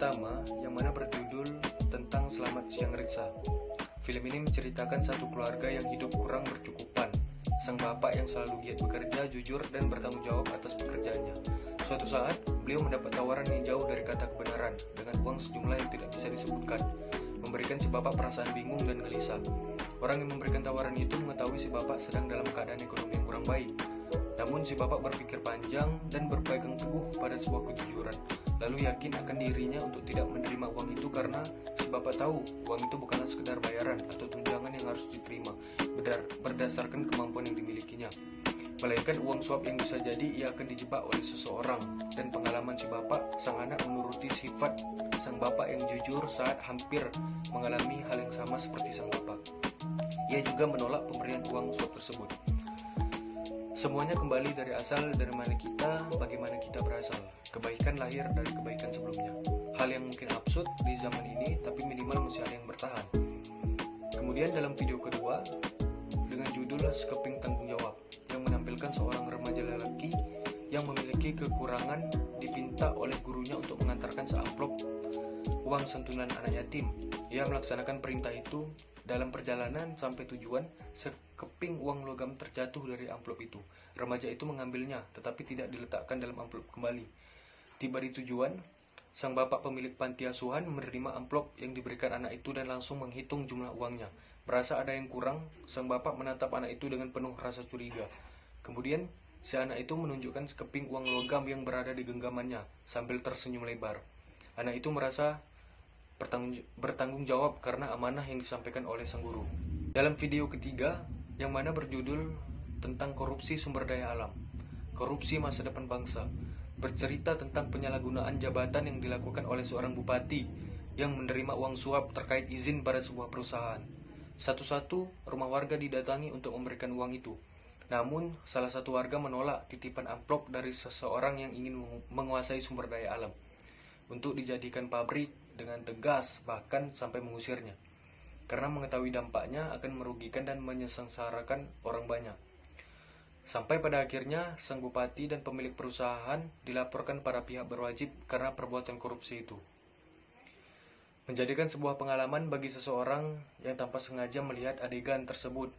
pertama yang mana berjudul tentang Selamat Siang Ritsa. Film ini menceritakan satu keluarga yang hidup kurang bercukupan. Sang bapak yang selalu giat bekerja, jujur, dan bertanggung jawab atas pekerjaannya. Suatu saat, beliau mendapat tawaran yang jauh dari kata kebenaran dengan uang sejumlah yang tidak bisa disebutkan, memberikan si bapak perasaan bingung dan gelisah. Orang yang memberikan tawaran itu mengetahui si bapak sedang dalam keadaan ekonomi yang kurang baik. Namun si bapak berpikir panjang dan berpegang teguh pada sebuah kejujuran, lalu yakin akan dirinya untuk tidak menerima uang itu karena si bapak tahu uang itu bukanlah sekedar bayaran atau tunjangan yang harus diterima berdasarkan kemampuan yang dimilikinya, melainkan uang suap yang bisa jadi ia akan dijebak oleh seseorang. Dan pengalaman si bapak, sang anak menuruti sifat sang bapak yang jujur saat hampir mengalami hal yang sama seperti sang bapak. Ia juga menolak pemberian uang suap tersebut. Semuanya kembali dari asal, dari mana kita, bagaimana kita berasal. Kebaikan lahir dari kebaikan sebelumnya. Hal yang mungkin absurd di zaman ini, tapi minimal mesti ada yang bertahan. Kemudian dalam video kedua, dengan judul Sekeping Tanggung Jawab, yang menampilkan seorang remaja lelaki yang memiliki kekurangan dipinta oleh gurunya untuk mengantarkan seamplop uang santunan anak yatim. Ia melaksanakan perintah itu. Dalam perjalanan sampai tujuan, sekeping uang logam terjatuh dari amplop itu. Remaja itu mengambilnya, tetapi tidak diletakkan dalam amplop kembali. Tiba di tujuan, sang bapak pemilik panti asuhan menerima amplop yang diberikan anak itu dan langsung menghitung jumlah uangnya. Merasa ada yang kurang, sang bapak menatap anak itu dengan penuh rasa curiga. Kemudian, si anak itu menunjukkan sekeping uang logam yang berada di genggamannya, sambil tersenyum lebar. Anak itu merasa bertanggung jawab karena amanah yang disampaikan oleh sang guru. Dalam video ketiga, yang mana berjudul tentang korupsi sumber daya alam, korupsi masa depan bangsa, bercerita tentang penyalahgunaan jabatan yang dilakukan oleh seorang bupati yang menerima uang suap terkait izin pada sebuah perusahaan. Satu-satu rumah warga didatangi untuk memberikan uang itu. Namun, salah satu warga menolak titipan amplop dari seseorang yang ingin menguasai sumber daya alam untuk dijadikan pabrik dengan tegas, bahkan sampai mengusirnya, karena mengetahui dampaknya akan merugikan dan menyengsarakan orang banyak. Sampai pada akhirnya, sang bupati dan pemilik perusahaan dilaporkan para pihak berwajib karena perbuatan korupsi itu. Menjadikan sebuah pengalaman bagi seseorang yang tanpa sengaja melihat adegan tersebut.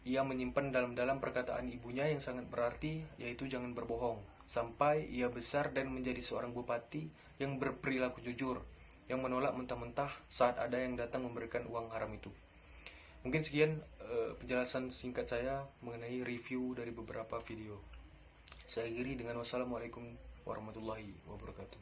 Ia menyimpan dalam-dalam perkataan ibunya yang sangat berarti, yaitu jangan berbohong, sampai ia besar dan menjadi seorang bupati yang berperilaku jujur, yang menolak mentah-mentah saat ada yang datang memberikan uang haram itu. Mungkin sekian penjelasan singkat saya mengenai review dari beberapa video. Saya akhiri dengan wassalamualaikum warahmatullahi wabarakatuh.